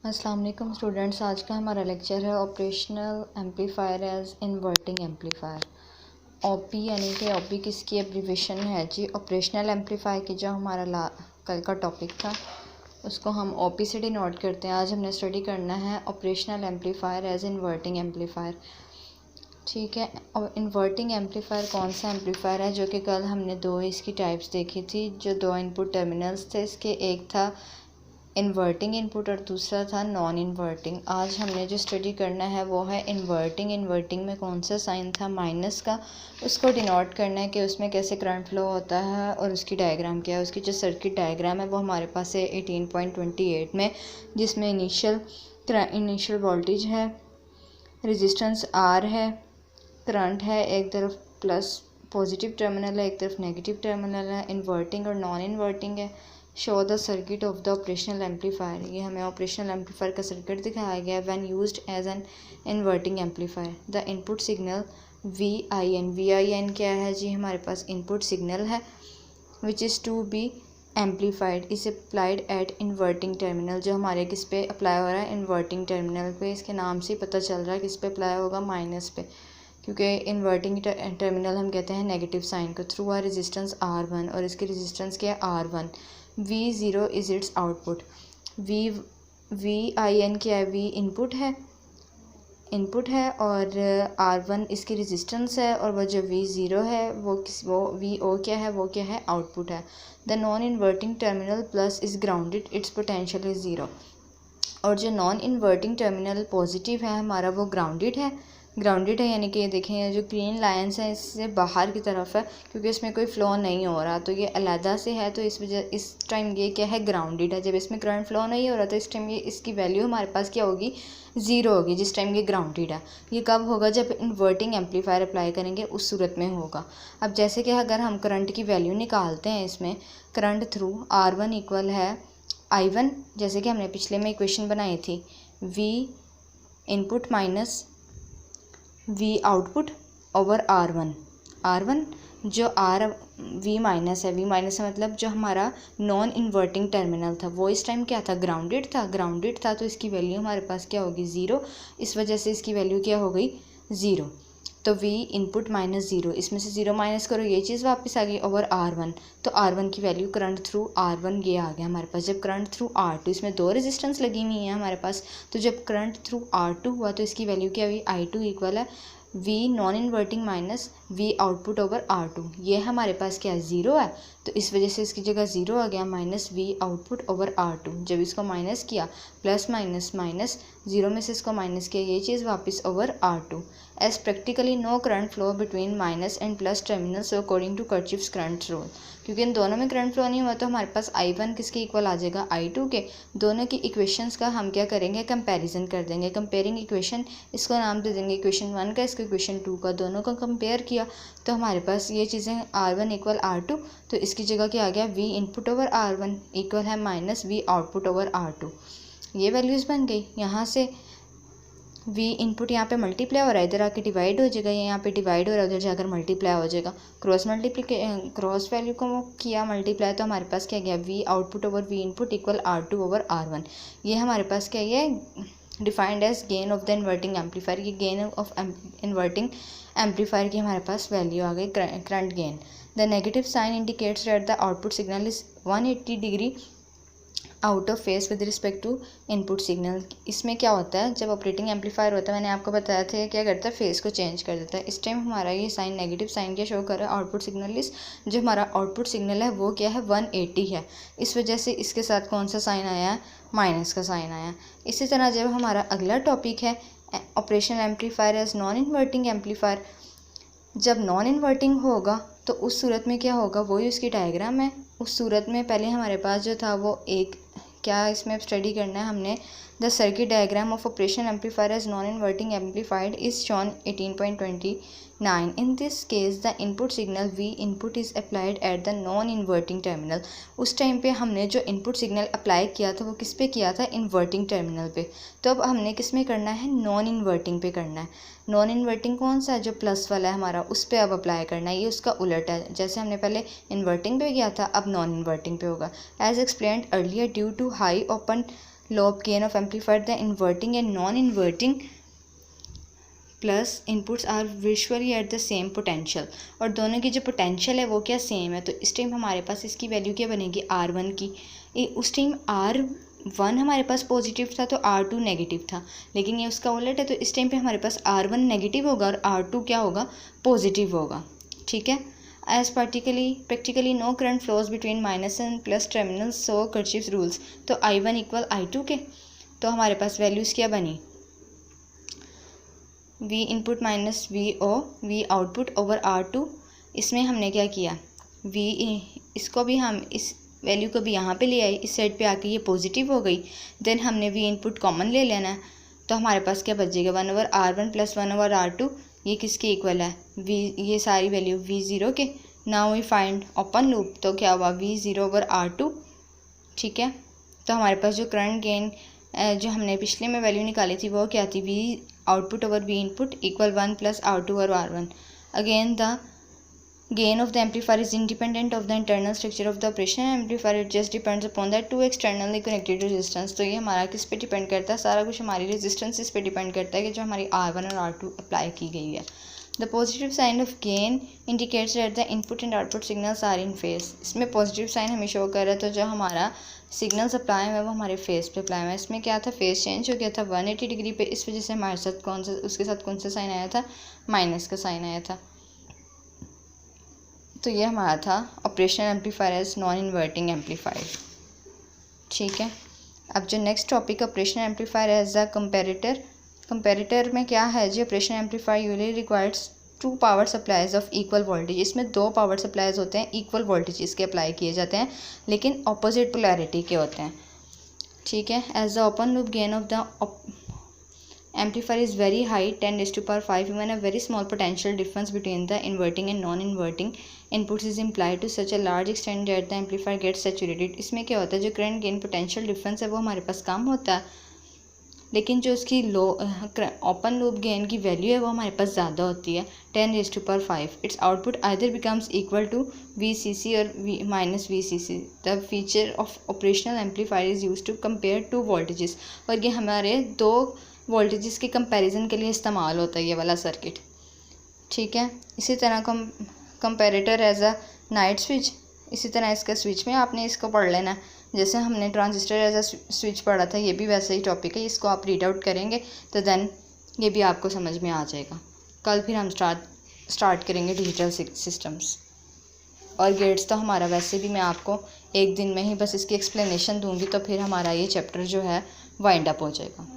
अस्सलाम वालेकुम स्टूडेंट्स। आज का हमारा लेक्चर है operational amplifier as inverting amplifier. Op यानी कि ओपी किसकी एब्रीविएशन है जी? ऑपरेशनल एम्पलीफायर की जो हमारा कल का टॉपिक था उसको हम ओपी से डिनोट करते हैं। आज हमने स्टडी करना है operational amplifier as inverting amplifier. ठीक है, और इन्वर्टिंग एम्पलीफायर कौन सा एम्पलीफायर है? जो कि कल हमने दो इसकी टाइप्स देखी थी। जो दो इनपुट टर्मिनल्स थे इसके, एक था इन्वर्टिंग इनपुट और दूसरा था नॉन इन्वर्टिंग। आज हमने जो स्टडी करना है वो है इन्वर्टिंग। इन्वर्टिंग में कौन सा साइन था? माइनस का। उसको डिनोट करना है कि उसमें कैसे करंट फ्लो होता है और उसकी डायग्राम क्या है। उसकी जो सर्किट डायग्राम है वो हमारे पास है 18.28 में, जिसमें इनिशियल वोल्टेज है, रेजिस्टेंस आर है, करंट है, एक तरफ प्लस पॉजिटिव टर्मिनल है, एक तरफ नेगेटिव टर्मिनल है, इन्वर्टिंग और नॉन इन्वर्टिंग है। Show the circuit of the operational amplifier. ये हमें ऑपरेशनल एम्पलीफायर का सर्किट दिखाया गया है। When used as an inverting amplifier the input signal V I N क्या है जी? हमारे पास इनपुट सिग्नल है which is to be amplified is applied eight inverting terminal. जो हमारे किस पे अप्लाई हो रहा है? इन्वर्टिंग टर्मिनल पे। इसके नाम से पता चल रहा है किस पे अप्लाई होगा? माइनस पे, क्योंकि इन्वर्टिंग टर्मिनल हम कहते हैं नेगेटिव साइन को। थ्रू आर रेजिस्टेंस R1 और इसकी रेजिस्टेंस क्या है? R1। V0 is it's output. V क्या है? V इनपुट है और R1 इसकी रेजिस्टेंस है, और वो जो V0 है वो VO क्या है? वो क्या है? आउटपुट है। The non inverting terminal plus is grounded, it's potential is zero. और जो नॉन इन्वर्टिंग टर्मिनल पॉजिटिव है हमारा वो ग्राउंडेड है यानी कि ये देखें जो ग्रीन लाइन्स है इससे बाहर की तरफ है, क्योंकि इसमें कोई फ्लो नहीं हो रहा, तो ये अलहदा से है, तो इस टाइम ये क्या है? ग्राउंडेड है। जब इसमें करंट फ्लो नहीं हो रहा तो इस टाइम ये इसकी वैल्यू हमारे पास क्या होगी? ज़ीरो होगी, जिस टाइम ये ग्राउंडेड है। ये कब होगा? जब इन्वर्टिंग एम्पलीफायर अप्लाई करेंगे उस सूरत में होगा। अब जैसे कि अगर हम करंट की वैल्यू निकालते हैं, इसमें करंट थ्रू R1 इक्वल है I1, जैसे कि हमने पिछले में इक्वेशन बनाई थी, V input minus V output over R1 जो V माइनस है, V माइनस है मतलब जो हमारा नॉन इन्वर्टिंग टर्मिनल था वो इस टाइम क्या था? ग्राउंडेड था, तो इसकी वैल्यू हमारे पास क्या होगी? ज़ीरो। इस वजह से इसकी वैल्यू क्या हो गई? ज़ीरो। तो V इनपुट माइनस ज़ीरो, इसमें से ज़ीरो माइनस करो, ये चीज़ वापस आ गई ओवर R1। तो R1 की वैल्यू करंट थ्रू R1 ये आ गया हमारे पास। जब करंट थ्रू R2, इसमें दो रेजिस्टेंस लगी हुई है हमारे पास, तो जब करंट थ्रू R2 हुआ तो इसकी वैल्यू क्या हुई? I2 इक्वल है V non inverting minus V output over R2। ये हमारे पास क्या है? ज़ीरो है, तो इस वजह से इसकी जगह ज़ीरो आ गया, minus V output over R2। जब इसको माइनस किया, प्लस माइनस माइनस, ज़ीरो में से इसको माइनस किया, ये चीज़ वापस over R2। As practically no current flow between minus and plus terminal, so according to Kirchhoff's current rule. क्योंकि इन दोनों में करंट फ्लो नहीं हुआ तो हमारे पास I1 किसके इक्वल आ जाएगा? I2 के। दोनों की इक्वेशंस का हम क्या करेंगे? कंपैरिजन कर देंगे। कंपेयरिंग इक्वेशन, इसको नाम दे देंगे इक्वेशन 1 का, इसको इक्वेशन 2 का। दोनों को कंपेयर किया तो हमारे पास ये चीज़ें R1 इक्वल R2, तो इसकी जगह क्या आ गया? V input over R1 equal है माइनस V आउटपुट ओवर R2। ये वैल्यूज़ बन गई। यहाँ से V इनपुट यहाँ पे मल्टीप्लाई हो रहा है, इधर आके डिवाइड हो जाएगा, यहाँ पे डिवाइड हो रहा है, उधर जाकर मल्टीप्लाई हो जाएगा। क्रॉस वैल्यू को किया मल्टीप्लाई, तो हमारे पास क्या गया? V output over V input equal R2 over R1। ये हमारे पास क्या है? Defined as gain of the inverting amplifier. ये गेन ऑफ इन्वर्टिंग एम्पलीफायर की हमारे पास वैल्यू आ गई, current gain. The negative sign indicates that the output signal is 180 degree out of phase with respect to input signal. इसमें क्या होता है? जब ऑपरेटिंग एम्पलीफायर होता है, मैंने आपको बताया था क्या करता है? फेस को चेंज कर देता है। इस टाइम हमारा ये साइन नेगेटिव साइन क्या शो कर रहा है? आउटपुट सिग्नल इस जो हमारा आउटपुट सिग्नल है वो क्या है? 180 है। इस वजह से इसके साथ कौन सा साइन आया? माइनस का साइन आया। इसी तरह जब हमारा अगला टॉपिक है operational amplifier as non inverting amplifier. जब नॉन इन्वर्टिंग होगा तो उस सूरत में क्या होगा? वही उसकी डायग्राम है। उस सूरत में पहले हमारे पास जो था वो एक क्या इसमें स्टडी करना है हमने? The circuit diagram of operational amplifier as non inverting amplified is shown 18.29। In this case the input signal V input is applied at the non inverting terminal. उस टाइम पे हमने जो इनपुट सिग्नल अप्लाई किया था वो किस पे किया था? इन्वर्टिंग टर्मिनल पे। तो अब हमने किस में करना है? नॉन इन्वर्टिंग पे करना है। नॉन इन्वर्टिंग कौन सा है? जो प्लस वाला है हमारा, उस पर अब अप्लाई करना है। ये उसका उलट है, जैसे हमने पहले इन्वर्टिंग पे किया था अब नॉन इन्वर्टिंग पे होगा। As explained earlier, due to high open lobe gain of amplifier, the inverting and non-inverting plus inputs are विजुअली एट द सेम पोटेंशियल, और दोनों की जो पोटेंशियल है वो क्या सेम है। तो इस टाइम हमारे पास इसकी वैल्यू क्या बनेगी R1 की। उस टाइम R1 हमारे पास पॉजिटिव था तो R2 नेगेटिव था, लेकिन ये उसका उलट है। तो इस टाइम पे हमारे पास R1 नेगेटिव होगा और R2 क्या होगा, पॉजिटिव होगा। ठीक है। As practically no current flows between minus and plus terminals, so Kirchhoff rules. तो I1 इक्वल I2 के, तो हमारे पास वैल्यूज़ क्या बनी, V input minus V output over R2। इसमें हमने क्या किया, इसको भी हम इस वैल्यू को भी यहाँ पे ले आए, इस साइड पे आके ये पॉजिटिव हो गई। देन हमने V इनपुट कॉमन ले लेना है, तो हमारे पास क्या बचेगा, 1/R1 प्लस 1/R2। ये किसके इक्वल है, ये सारी वैल्यू V0 के। Now we find open loop, तो क्या हुआ, V0/R2। ठीक है। तो हमारे पास जो करंट गेन जो हमने पिछले में वैल्यू निकाली थी वो क्या थी, V output over V input equal 1 plus R2 और R1। Again the gain of the amplifier is independent of the internal structure of the operation amplifier, it just depends upon the two externally connected resistance। तो ये हमारा किस पे depend करता है, सारा कुछ हमारी रेजिस्टेंस पे डिपेंड करता है कि जो हमारी R1 और R2 अप्लाई की गई है। The positive sign of gain indicates that the input and output signals are in phase। इसमें पॉजिटिव साइन हमें शो कर रहा है, तो जो हमारा सिग्नल्स अप्लाई हुआ है वो हमारे फेस पे अप्लाई हुआ है। इसमें क्या था, फेस चेंज हो गया था 180 डिग्री पे, इस वजह से हमारे साथ उसके साथ कौन सा साइन आया था, माइनस का साइन आया था। तो ये हमारा था operational amplifier as non inverting amplifier. ठीक है। अब जो next topic operational amplifier as a comparator. Comparator में क्या है जी, operational amplifier usually requires 2 power supplies of equal voltage. इसमें 2 पावर सप्लाईज होते हैं, इक्वल वोल्टेज इसके अप्लाई किए जाते हैं, लेकिन ऑपोजिट पोलैरिटी के होते हैं। ठीक है। As the open loop gain of the amplifier is very high, 10⁵, even a very small potential difference between the inverting and non-inverting inputs is implied to such a large extent that the amplifier gets saturated। इसमें क्या होता है, जो current gain potential difference है वो हमारे पास कम होता है, लेकिन जो उसकी लो ओपन लूप गेन की वैल्यू है वो हमारे पास ज़्यादा होती है, 10⁵। Its output either becomes equal to VCC और minus VCC। The feature of operational amplifier is use to compare 2 voltages, और ये हमारे 2 वोल्टेजेस के कंपैरिजन के लिए इस्तेमाल होता है ये वाला सर्किट। ठीक है। इसी तरह comparator as a night switch, इसी तरह इसका स्विच में आपने इसको पढ़ लेना, जैसे हमने ट्रांजिस्टर एज अ स्विच पढ़ा था, ये भी वैसे ही टॉपिक है। इसको आप रीड आउट करेंगे तो देन ये भी आपको समझ में आ जाएगा। कल फिर हम स्टार्ट करेंगे डिजिटल सिस्टम्स, और गेट्स तो हमारा वैसे भी मैं आपको एक दिन में ही बस इसकी एक्सप्लेनेशन दूंगी, तो फिर हमारा ये चैप्टर जो है वाइंड अप हो जाएगा।